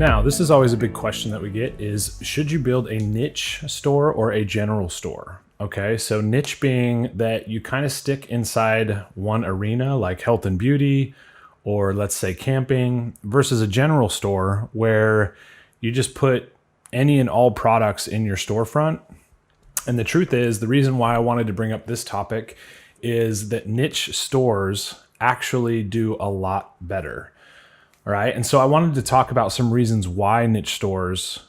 Now, this is always a big question that we get is, should you build a niche store or a general store? Okay, so niche being that you kind of stick inside one arena like health and beauty, or let's say camping, versus a general store where you just put any and all products in your storefront. And the truth is, the reason why I wanted to bring up this topic is that niche stores actually do a lot better. All right. And so I wanted to talk about some reasons why niche stores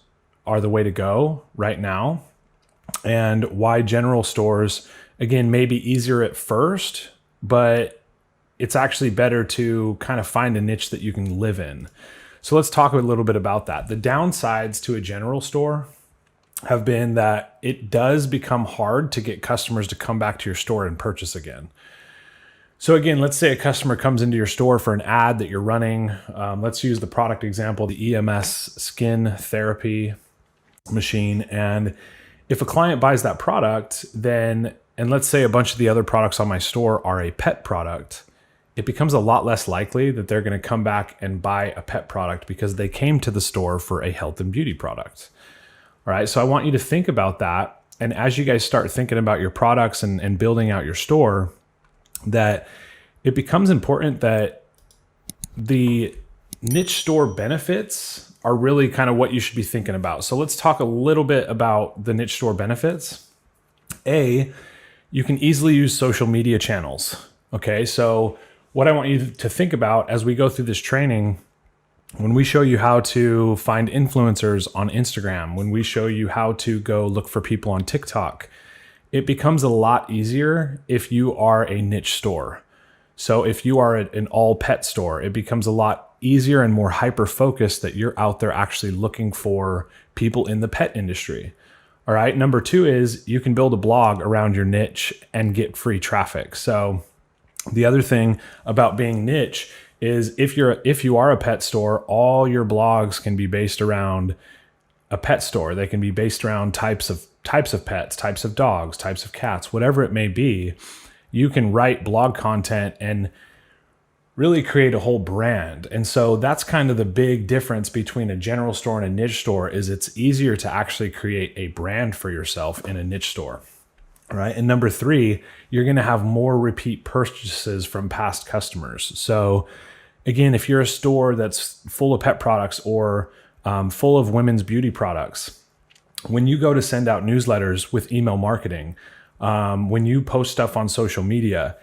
are the way to go right now, and why general stores, again, may be easier at first, but it's actually better to kind of find a niche that you can live in. So let's talk a little bit about that. The downsides to a general store have been that it does become hard to get customers to come back to your store and purchase again. So again, let's say a customer comes into your store for an ad that you're running. Let's use the product example, the EMS skin therapy machine. And if a client buys that product, then, and let's say a bunch of the other products on my store are a pet product, it becomes a lot less likely that they're going to come back and buy a pet product because they came to the store for a health and beauty product. All right. So I want you to think about that. And as you guys start thinking about your products and building out your store, that it becomes important that the niche store benefits are really kind of what you should be thinking about. So let's talk a little bit about the niche store benefits. You can easily use social media channels. Okay, so what I want you to think about as we go through this training, when we show you how to find influencers on Instagram, when we show you how to go look for people on TikTok, it becomes a lot easier if you are a niche store. So if you are an all pet store, it becomes a lot easier and more hyper-focused that you're out there actually looking for people in the pet industry. All right. Number 2 is you can build a blog around your niche and get free traffic. So the other thing about being niche is if you are a pet store, all your blogs can be based around a pet store. They can be based around types of pets, types of dogs, types of cats, whatever it may be. You can write blog content and really create a whole brand. And so that's kind of the big difference between a general store and a niche store, is it's easier to actually create a brand for yourself in a niche store. All right. And number 3, you're going to have more repeat purchases from past customers. So again, if you're a store that's full of pet products or full of women's beauty products, when you go to send out newsletters with email marketing, when you post stuff on social media,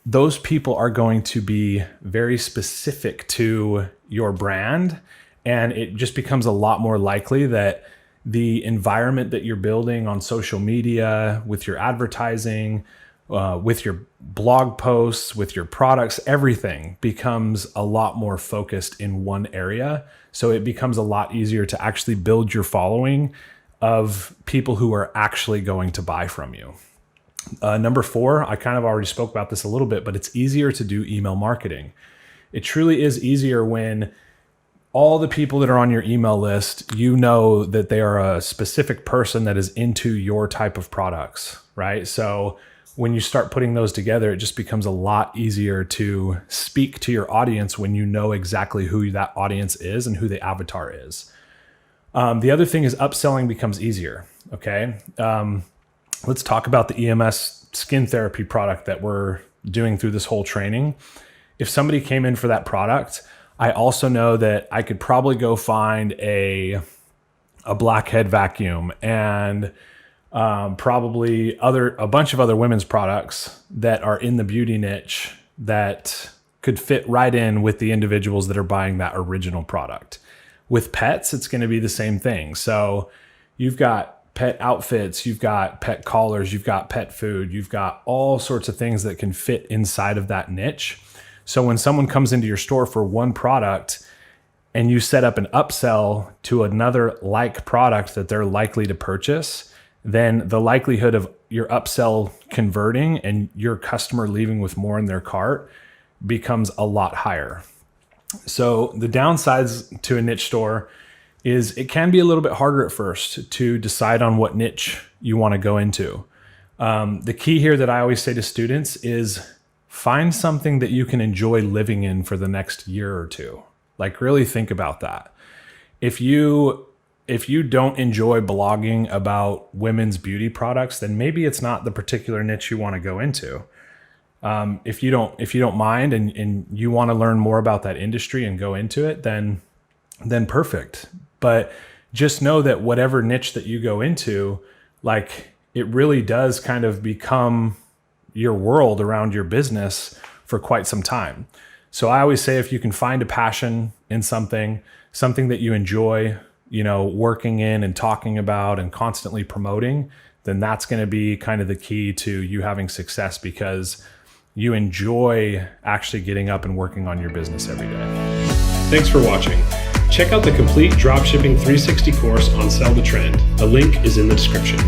those people are going to be very specific to your brand. And it just becomes a lot more likely that the environment that you're building on social media, with your advertising, with your blog posts, with your products, everything becomes a lot more focused in one area. So it becomes a lot easier to actually build your following of people who are actually going to buy from you. Number 4, I kind of already spoke about this a little bit, but it's easier to do email marketing. It truly is easier when all the people that are on your email list, you know that they are a specific person that is into your type of products, right? So when you start putting those together, it just becomes a lot easier to speak to your audience when you know exactly who that audience is and who the avatar is. The other thing is upselling becomes easier. Okay. Let's talk about the EMS skin therapy product that we're doing through this whole training. If somebody came in for that product, I also know that I could probably go find a blackhead vacuum and probably a bunch of other women's products that are in the beauty niche that could fit right in with the individuals that are buying that original product. With pets, it's going to be the same thing. So you've got pet outfits, you've got pet collars, you've got pet food, you've got all sorts of things that can fit inside of that niche. So when someone comes into your store for one product and you set up an upsell to another like product that they're likely to purchase, then the likelihood of your upsell converting and your customer leaving with more in their cart becomes a lot higher. So the downsides to a niche store is it can be a little bit harder at first to decide on what niche you want to go into. The key here that I always say to students is find something that you can enjoy living in for the next year or two. Like, really think about that. if you don't enjoy blogging about women's beauty products, then maybe it's not the particular niche you want to go into. If you don't mind and you want to learn more about that industry and go into it, then perfect. But just know that whatever niche that you go into, like, it really does kind of become your world around your business for quite some time. So I always say, if you can find a passion in something that you enjoy, working in and talking about and constantly promoting, then that's going to be kind of the key to you having success, because you enjoy actually getting up and working on your business every day. Thanks for watching. Check out the complete Dropshipping 360 course on Sell the Trend. A link is in the description.